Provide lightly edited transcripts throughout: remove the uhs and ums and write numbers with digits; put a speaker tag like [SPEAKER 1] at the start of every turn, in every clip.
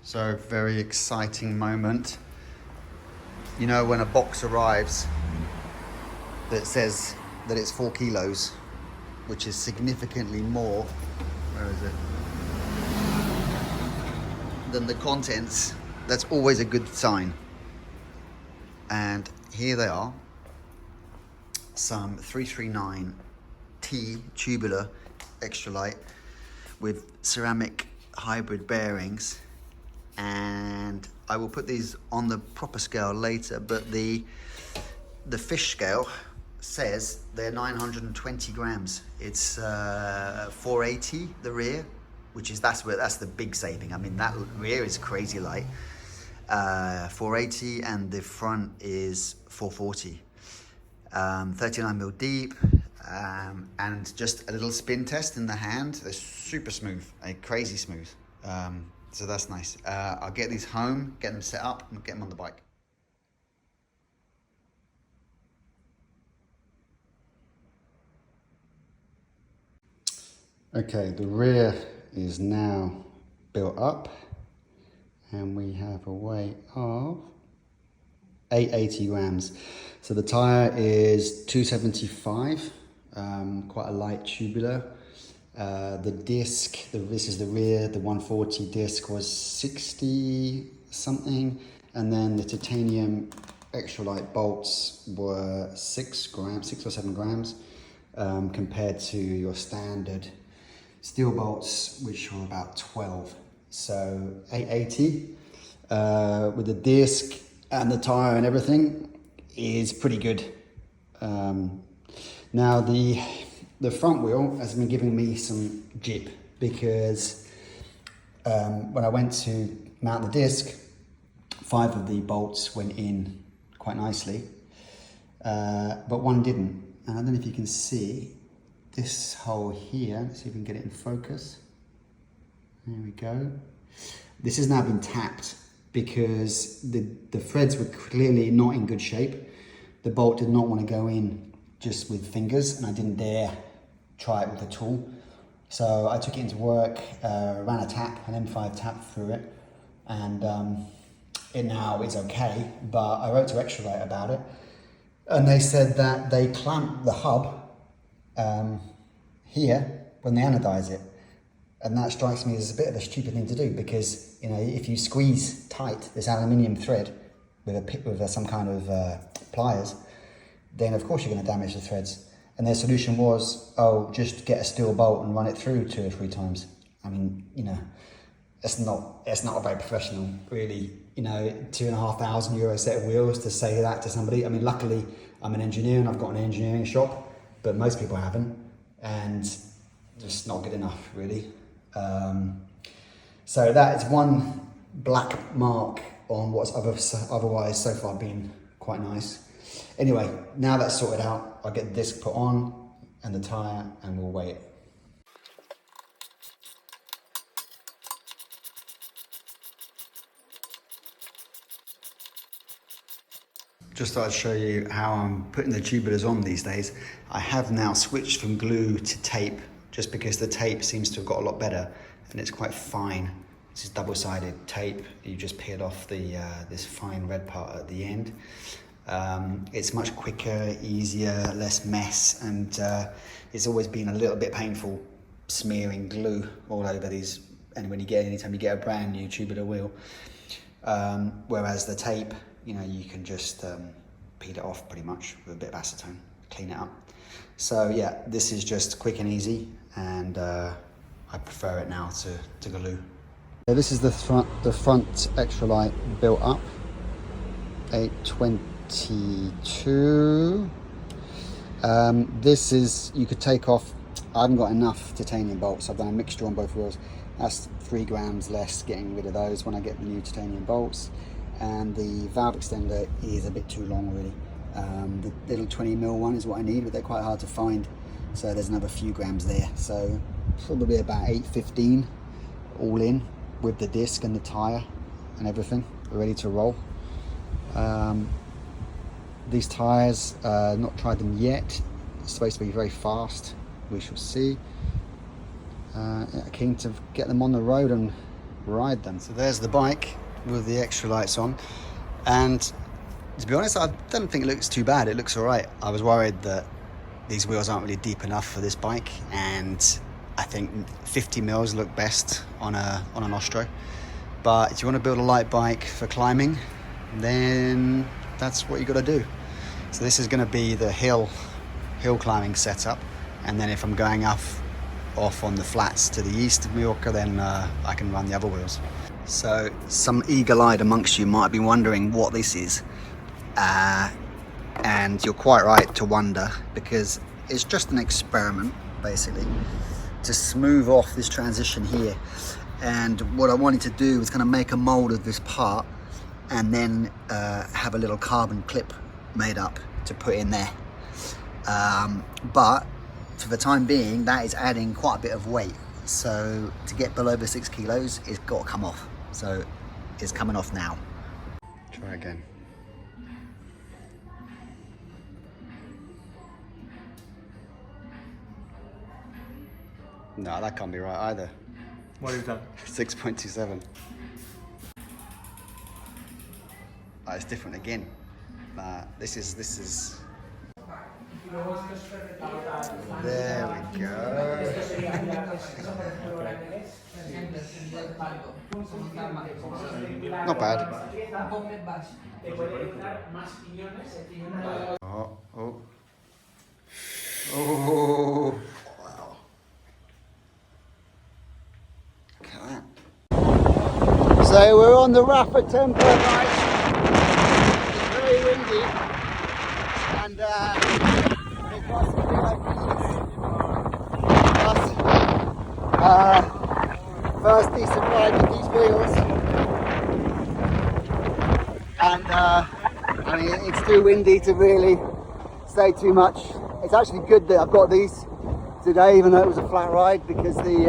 [SPEAKER 1] So very exciting moment. You know when a box arrives that says that it's 4 kilos, which is significantly more, where is it, than the contents, that's always a good sign. And here they are, some 339T tubular Extralite with ceramic hybrid bearings. And I will put these on the proper scale later, but the fish scale says they're 920 grams. It's 480 the rear, which is that's the big saving. I mean, that rear is crazy light. 480, and the front is 440. 39 mil deep, and just a little spin test in the hand. They're super smooth, crazy smooth. So that's nice. I'll get these home, get them set up, and get them on the bike. Okay, the rear is now built up, and we have a weight of 880 grams. So the tire is 275, quite a light tubular. The disc, this is the rear, the 140 disc was 60 something, and then the titanium Extralite bolts were 6 or 7 grams, compared to your standard steel bolts, which were about 12. So 880 with the disc and the tire and everything is pretty good. Now the front wheel has been giving me some jip because when I went to mount the disc, 5 of the bolts went in quite nicely, but one didn't. And I don't know if you can see this hole here. Let's see if we can get it in focus. There we go. This has now been tapped because the threads were clearly not in good shape. The bolt did not want to go in just with fingers, and I didn't dare try it with a tool. So I took it into work, ran a tap, an M5 tap through it, and it now is okay, but I wrote to Extralite about it, and they said that they clamp the hub here when they anodize it. And that strikes me as a bit of a stupid thing to do, because you know, if you squeeze tight this aluminium thread with some kind of pliers, then of course you're going to damage the threads. And their solution was, oh, just get a steel bolt and run it through 2 or 3 times. I mean, you know, it's not very professional, really. You know, €2,500 set of wheels to say that to somebody. I mean, luckily I'm an engineer and I've got an engineering shop, but most people haven't, and just not good enough, really. So that is one black mark on what's otherwise so far been quite nice. Anyway, now that's sorted out, I'll get the disc put on and the tyre, and we'll weigh it. Just thought I'd show you how I'm putting the tubulars on these days. I have now switched from glue to tape, just because the tape seems to have got a lot better, and it's quite fine. This is double-sided tape. You just peel off this fine red part at the end. It's much quicker, easier, less mess, and it's always been a little bit painful smearing glue all over these. And anytime you get a brand new tubular wheel, whereas the tape, you know, you can just peel it off pretty much with a bit of acetone, clean it up. So yeah, this is just quick and easy, and I prefer it now to glue. So this is the front Extralite built up, 822. This is, you could take off, I haven't got enough titanium bolts, I've done a mixture on both wheels. That's 3 grams less getting rid of those when I get the new titanium bolts. And the valve extender is a bit too long, really. The little 20mm one is what I need, but they're quite hard to find. So there's another few grams there. So probably about 815 all in, with the disc and the tyre and everything. We're ready to roll. These tyres, not tried them yet. It's supposed to be very fast. We shall see. Keen to get them on the road and ride them. So there's the bike with the Extralites on, and to be honest, I don't think it looks too bad. It looks all right. I was worried that these wheels aren't really deep enough for this bike, and I think 50 mils look best on an Ostro. But if you want to build a light bike for climbing, then that's what you got to do. So this is going to be the hill climbing setup, and then if I'm going off on the flats to the east of Mallorca, then I can run the other wheels. So some eagle-eyed amongst you might be wondering what this is, and you're quite right to wonder, because it's just an experiment basically to smooth off this transition here. And what I wanted to do was kind of make a mold of this part and then have a little carbon clip made up to put in there. But for the time being, that is adding quite a bit of weight. So to get below the 6 kilos, it's got to come off. So it's coming off now. Try again. No, that can't be right either.
[SPEAKER 2] What is that?
[SPEAKER 1] 6.27. Oh, it's different again. This is. There we go. Not bad. Oh. Wow. Look at that. So we're on the Rafa Tempo night. It's very windy, and it must be like first decent ride with these wheels, and I mean, it's too windy to really say too much. It's actually good that I've got these today, even though it was a flat ride, because the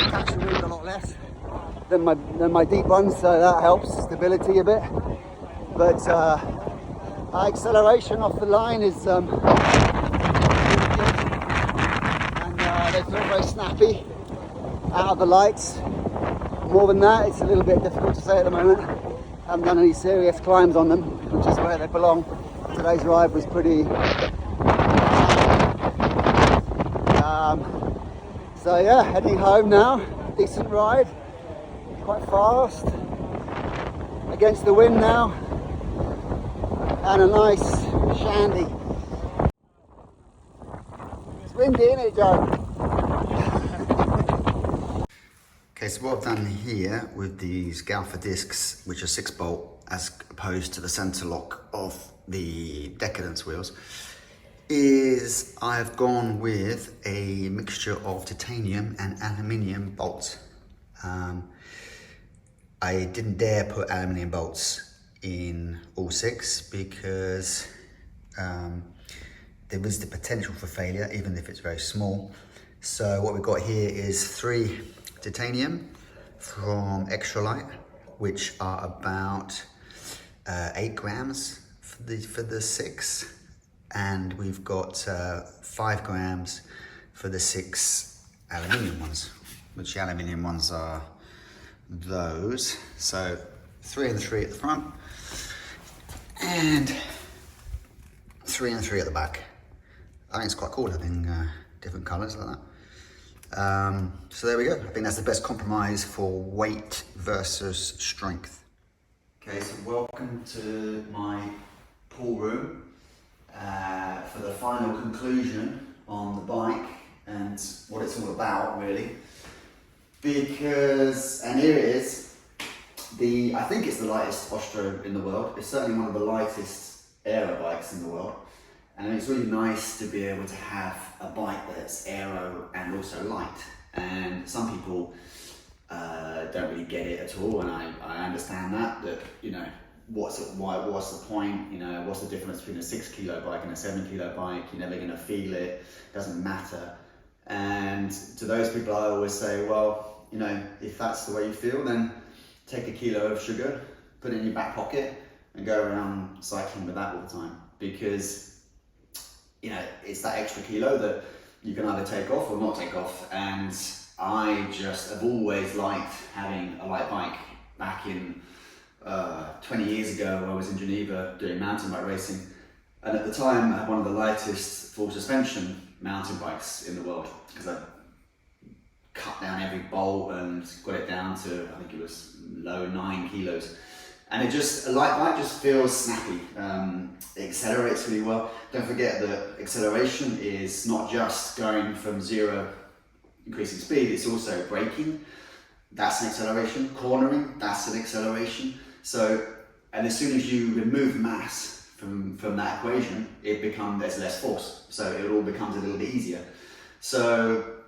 [SPEAKER 1] traction moves a lot less than my deep ones, so that helps stability a bit. But acceleration off the line is really good, and they feel very snappy out of the lights. More than that, it's a little bit difficult to say at the moment. I haven't done any serious climbs on them, which is where they belong. Today's ride was pretty. So yeah, heading home now. Decent ride, quite fast, against the wind now, and a nice shandy. It's windy, isn't it, Joe? Okay, so what I've done here with these Galfa discs, which are 6-bolt as opposed to the center lock of the Decadence wheels, is I've gone with a mixture of titanium and aluminium bolts. I didn't dare put aluminium bolts in all 6 because there is the potential for failure, even if it's very small. So what we've got here is 3 titanium from Extralite, which are about 8 grams for the 6. And we've got 5 grams for the 6 aluminium ones, which the aluminium ones are those. So 3 and 3 at the front, and 3 and 3 at the back. I think it's quite cool having different colours like that. So there we go. I think that's the best compromise for weight versus strength. Okay, so welcome to my pool room. For the final conclusion on the bike and what it's all about, really, because, and here it is, I think it's the lightest Ostro in the world. It's certainly one of the lightest aero bikes in the world, and it's really nice to be able to have a bike that's aero and also light. And some people don't really get it at all, and I understand that you know, what's the point, you know, what's the difference between a 6 kilo bike and a 7 kilo bike? You're never going to feel it, doesn't matter. And to those people I always say, well, you know, if that's the way you feel, then take a kilo of sugar, put it in your back pocket and go around cycling with that all the time, because, you know, it's that extra kilo that you can either take off or not take off, and
[SPEAKER 2] I've always liked having a light bike. Back in 20 years ago, I was in Geneva doing mountain bike racing, and at the time I had one of the lightest full suspension mountain bikes in the world, because I cut down every bolt and got it down to, I think it was low 9 kilos. And a light bike just feels snappy. It accelerates really well. Don't forget that acceleration is not just going from zero, increasing speed, it's also braking. That's an acceleration. Cornering, that's an acceleration. So, and as soon as you remove mass from that equation, there's less force. So it all becomes a little bit easier. So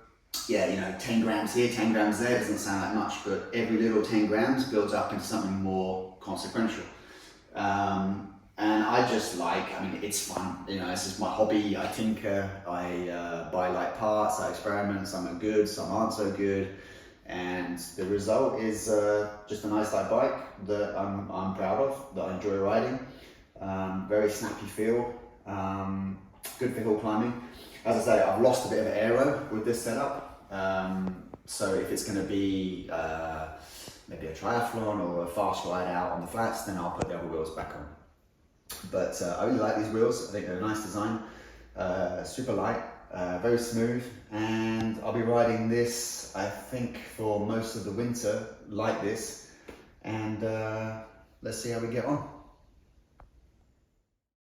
[SPEAKER 2] yeah, 10 grams here, 10 grams there, doesn't sound like much, but every little 10 grams builds up into something more consequential. And I just it's fun, it's just my hobby. I tinker, I buy light parts, I experiment, some are good, some aren't so good. And the result is just a nice light bike that I'm proud of, that I enjoy riding. Very snappy feel, good for hill climbing. As I say, I've lost a bit of aero with this setup. So if it's going to be maybe a triathlon or a fast ride out on the flats, then I'll put the other wheels back on. But I really like these wheels. I think they're a nice design, super light, very smooth, and I'll be riding this, I think, for most of the winter like this, and let's see how we get on.